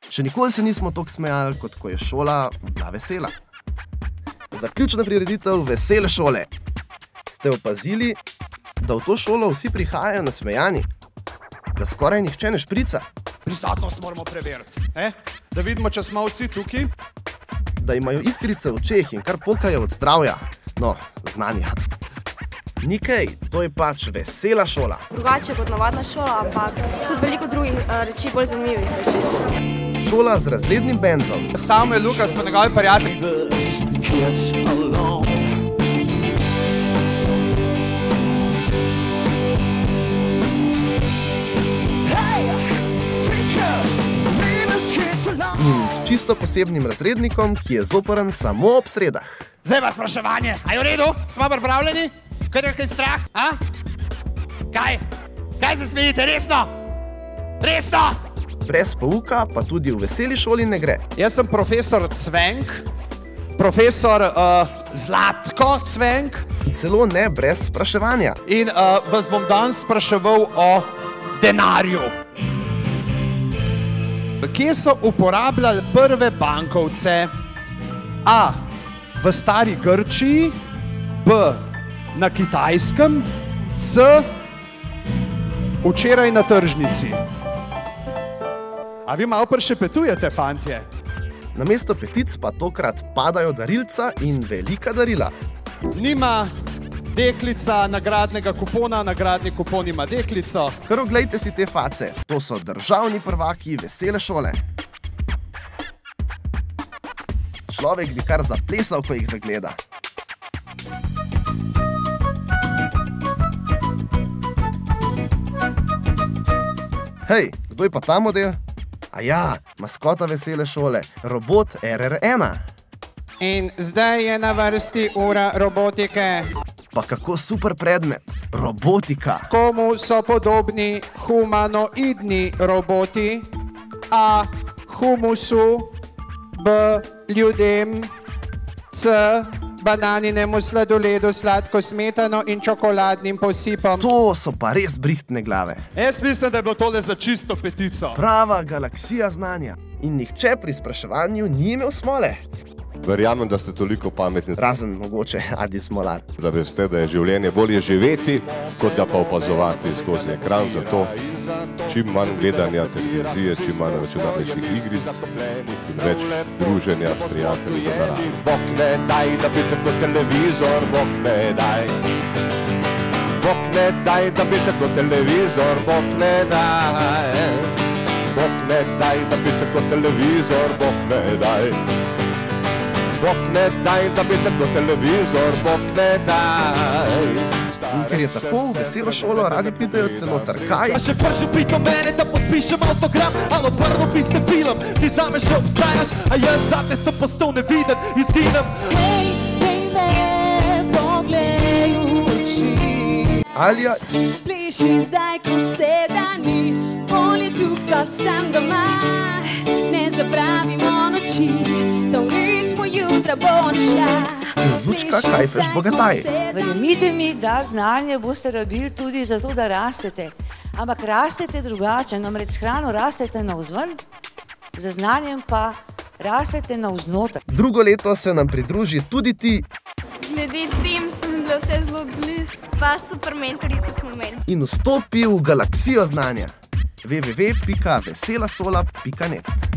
Še nikoli se nismo toliko smejali, kot ko je šola bila vesela. Zaključna prireditev Vesele šole. Ste opazili, da v to šolo vsi prihajajo nasmejani? Da skoraj nihče ne šprica? Prisotnost moramo preveriti, da vidimo, če smo vsi tukaj. Da imajo iskrice v očeh in kar pokajo od zdravja, no, znanja. Ni kaj, to je pač vesela šola. Drugače kot navadna šola, ampak tudi veliko drugih reči bolj zanimivih se učiš. Šola z razrednim bendom. Samo je Luka, smo njegovi prijatelji. In s čisto posebnim razrednikom, ki je zoporen samo ob sredah. Zdaj pa spraševanje. A je v redu? Smo pripravljeni? Kaj je kaj strah? Kaj? Kaj se smejite? Resno? Resno? Brez pouka pa tudi v veseli šoli ne gre. Jaz sem profesor Cvenk, profesor Zlatko Cvenk. Celo ne brez spraševanja. In vas bom danes spraševal o denarju. Kje so uporabljali prve bankovce? A. V stari Grčiji, B. Na Kitajskem, C. Včeraj na tržnici. A vi malo prešepetujete, fantje? Namesto petic pa tokrat padajo darilca in velika darila. Nima deklica nagradnega kupona, nagradni kupon ima deklico. Kar oglejte si te face, to so državni prvaki vesele šole. Človek bi kar zaplesal, ko jih zagleda. Hej, kdo je pa ta model? Aja, maskota vesele šole, robot RR1. In zdaj je na vrsti ura robotike. Pa kako super predmet, robotika. Komu so podobni humanoidni roboti? A. Humusu, B. Ljudem, C. Bananinemu sladoledu, sladko smetano in čokoladnim posipom. To so pa res brihtne glave. Jaz mislim, da je bilo tole za čisto petico. Prava galaksija znanja. In nihče pri spraševanju ni imel smole. Verjamem, da ste toliko pametni. Razen mogoče Adi Smolar. Da veste, da je življenje bolje živeti, kot ga pa opazovati skozi ekran. Zato čim manj gledanja televizije, čim manj računalniških igric in več druženja s prijatelji v naravi. Bog ne daj, da bi ceklo televizor, Bog ne daj. Bog ne daj, da bi ceklo televizor, Bog ne daj. Bog ne daj, da bi ceklo televizor, Bog ne daj. Bog ne daj, da bi ceklo televizor, Bog ne daj. In ker je tako, v veselo šolo radi pridejo celo trkaji. A še prvi pito mene, da podpišem autogram, alo prvo pisem film, ti zame še obstajaš, a jaz zate sem postal neviden, izginem. Hej, tej me poglej v oči. Alja Sliši zdaj, ko se da ni, bolje tu kot sem doma. Ne zapravimo noči, da v ritmu jutra bo odšla. Lučka Kajfeš Bogataj. Verjemite mi, da znanje boste rabili tudi zato, da rastete. Ampak rastete drugače, namreč s hrano rastete navzven, za znanjem pa rastete navznoter. Drugo leto se nam pridruži tudi ti. Glede tem so mi bile vse zelo blizu, pa super mentorice smo imeli. In vstopi v galaksijo znanja. www.veselasola.net